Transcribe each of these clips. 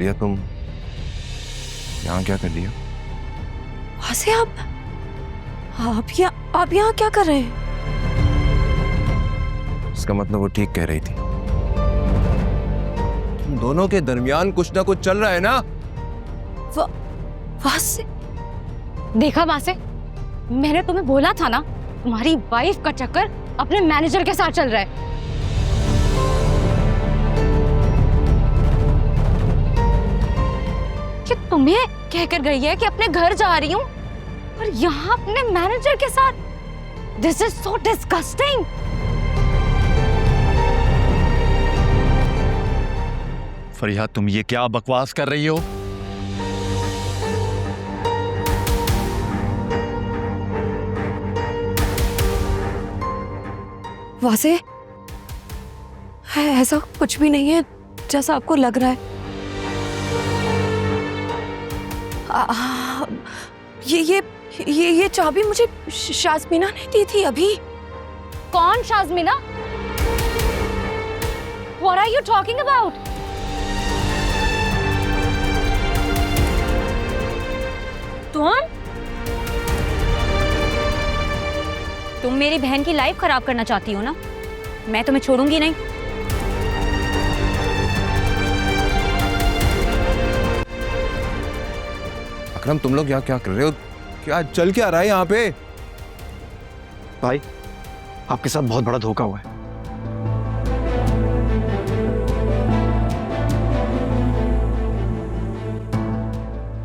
फरिया, तुम यहाँ क्या कर रही हो? वैसे आप यहाँ क्या कर रहे हैं? इसका मतलब वो ठीक कह रही थी। तुम दोनों के दरमियान कुछ ना कुछ चल रहा है ना? वासे, देखा वासे, मैंने तुम्हें बोला था ना, तुम्हारी वाइफ का चक्कर अपने मैनेजर के साथ चल रहा है। कि तुम्हें कहकर गई है कि अपने घर जा रही हूं, और यहाँ अपने मैनेजर के साथ। This is so disgusting. Fariya, तुम ये क्या बकवास कर रही हो? वासे, ऐसा कुछ भी नहीं है जैसा आपको लग रहा है। ये चाबी मुझे शाज़मीना ने दी थी अभी। कौन शाज़मीना? What are you talking about? तुम मेरी बहन की लाइफ खराब करना चाहती हो ना? मैं तुम्हें छोड़ूंगी नहीं। अकरम, तुम लोग यहाँ क्या कर रहे हो? क्या चल क्या रहा है यहाँ पे? भाई, आपके साथ बहुत बड़ा धोखा हुआ है।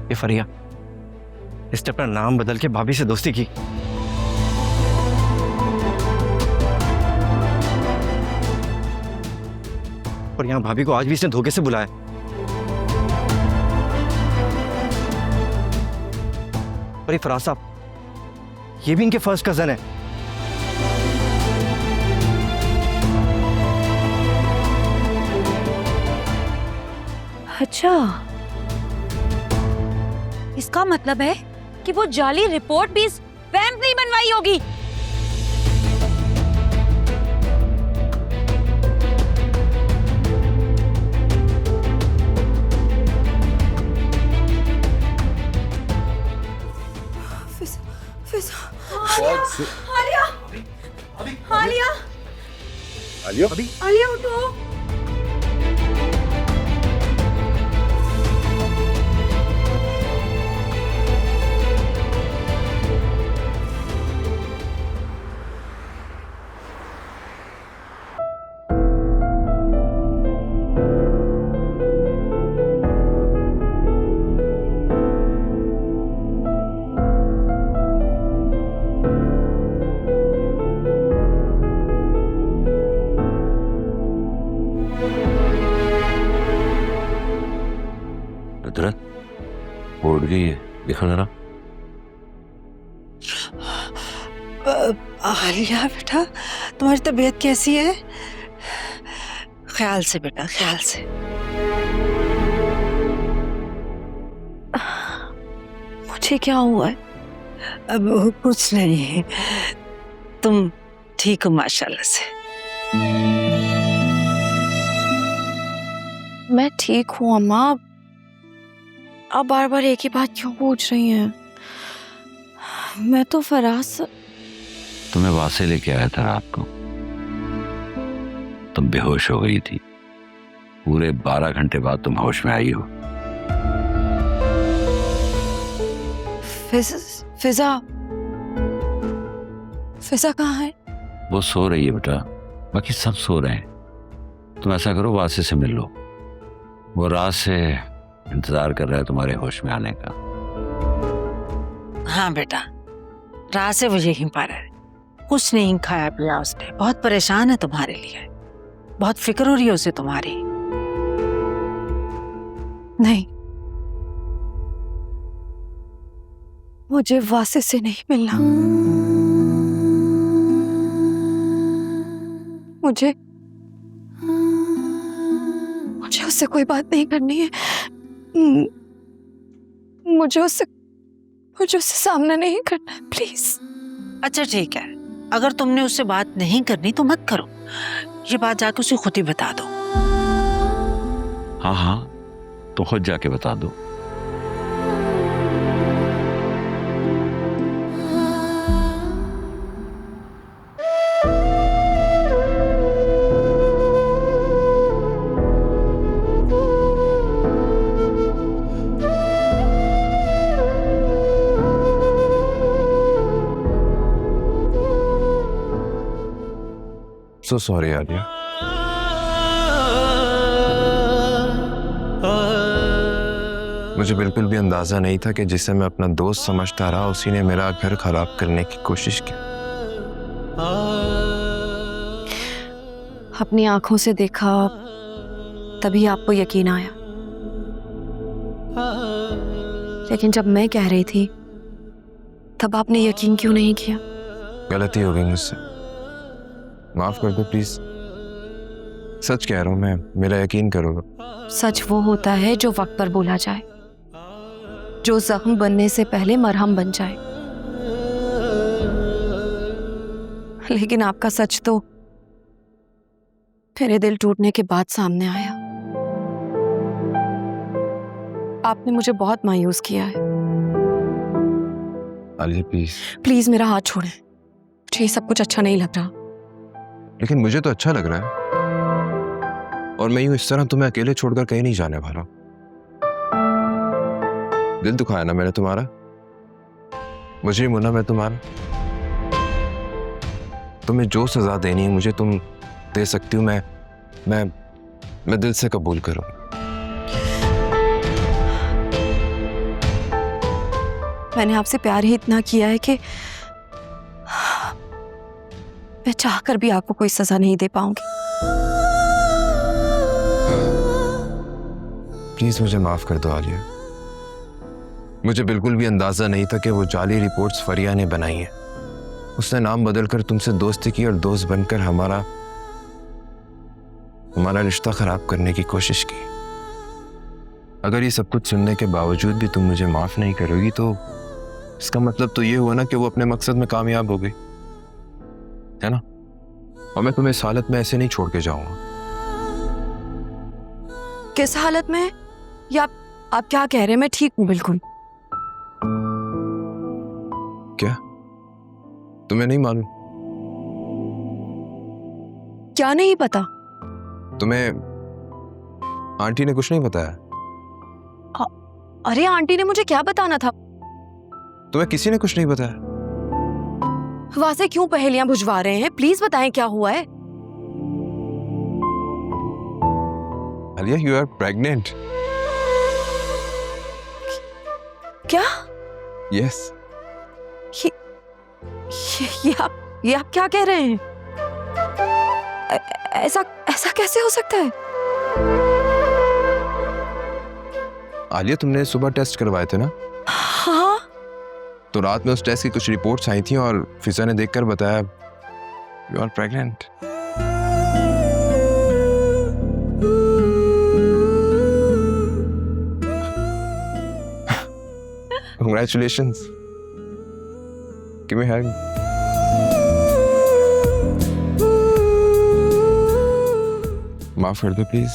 ये फरिया, इसने अपना नाम बदल के भाभी से दोस्ती की। और यहाँ भाभी को आज भी इसने धोखे से बुलाया। और ये फराज साहब, ये भी इनके फर्स्ट कजन है। अच्छा, इसका मतलब है कि वो जाली रिपोर्ट भी इस वैम्प नहीं बनवाई होगी। आलिया उठो। उड़ गई है, देखो जरा। आलिया बेटा, तुम्हारी तबीयत कैसी है? ख्याल से बेटा, ख्याल से। मुझे क्या हुआ है? अब कुछ नहीं, तुम ठीक हो माशाल्लाह से। मैं ठीक हूँ अम्मा। आप बार बार एक ही बात क्यों पूछ रही हैं? मैं तो फराज से... तुम्हें वासे लेके आया था रात को, तुम बेहोश हो गई थी। पूरे 12 घंटे बाद तुम होश में आई हो। फिजा कहाँ है? वो सो रही है बेटा, बाकी सब सो रहे हैं। तुम ऐसा करो, वासे से मिल लो। वो रात से इंतजार कर रहा है तुम्हारे होश में आने का। हाँ बेटा, रात से वो यहीं पर है। कुछ नहीं खाया पिया उसने, बहुत परेशान है तुम्हारे लिए, बहुत फिक्र हो रही है उसे तुम्हारी। नहीं, मुझे वासे से नहीं मिलना। मुझे उससे कोई बात नहीं करनी है। मुझे उससे सामना नहीं करना है, प्लीज। अच्छा ठीक है, अगर तुमने उससे बात नहीं करनी तो मत करो। ये बात जाकर उसे खुद ही बता दो। हाँ हाँ, तो खुद जाके बता दो। So sorry Alia. मुझे बिल्कुल भी अंदाजा नहीं था कि जिसे मैं अपना दोस्त समझता रहा उसी ने मेरा घर खराब करने की कोशिश की। अपनी आंखों से देखा तभी आपको यकीन आया, लेकिन जब मैं कह रही थी तब आपने यकीन क्यों नहीं किया? गलती हो गई मुझसे, माफ कर दो प्लीज। सच कह रहा हूं मैं, मेरा यकीन करो। सच वो होता है जो वक्त पर बोला जाए, जो जख्म बनने से पहले मरहम बन जाए। लेकिन आपका सच तो मेरे दिल टूटने के बाद सामने आया। आपने मुझे बहुत मायूस किया है। आलिया प्लीज। प्लीज मेरा हाथ छोड़ें, मुझे ये सब कुछ अच्छा नहीं लग रहा। लेकिन मुझे तो अच्छा लग रहा है, और मैं यूं इस तरह तुम्हें अकेले छोड़कर कहीं नहीं जाने वाला। दिल दुखाया ना मैंने तुम्हारा, मुझे मुन्ना मैं तुम्हारा। तुम्हें जो सजा देनी है मुझे तुम दे सकती हो, मैं दिल से कबूल करूं। मैंने आपसे प्यार ही इतना किया है कि मैं चाहकर भी आपको कोई सजा नहीं दे पाऊंगी। प्लीज मुझे माफ कर दो आलिया। मुझे बिल्कुल भी अंदाजा नहीं था कि वो जाली रिपोर्ट्स फरिया ने बनाई हैं। उसने नाम बदलकर तुमसे दोस्ती की और दोस्त बनकर हमारा रिश्ता खराब करने की कोशिश की। अगर ये सब कुछ सुनने के बावजूद भी तुम मुझे माफ नहीं करोगी तो इसका मतलब तो ये हुआ ना कि वो अपने मकसद में कामयाब हो गई, है ना? और मैं तुम्हें इस हालत में ऐसे नहीं छोड़ के जाऊंगा। किस हालत में? या आप क्या कह रहे हैं? मैं ठीक हूं बिल्कुल। क्या तुम्हें नहीं मालूम? क्या नहीं पता? तुम्हें आंटी ने कुछ नहीं बताया? अरे आंटी ने मुझे क्या बताना था? तुम्हें किसी ने कुछ नहीं बताया? वहां से क्यों पहेलियां बुझवा रहे हैं? प्लीज बताएं क्या हुआ है। Alia, you are pregnant. क्या? यस। ये आप क्या कह रहे हैं? ऐसा कैसे हो सकता है? आलिया, तुमने सुबह टेस्ट करवाए थे ना? हाँ। तो रात में उस टेस्ट की कुछ रिपोर्ट्स आई थी और फिजा ने देखकर बताया you are pregnant. Congratulations. Give me a hug. माफ कर दो प्लीज।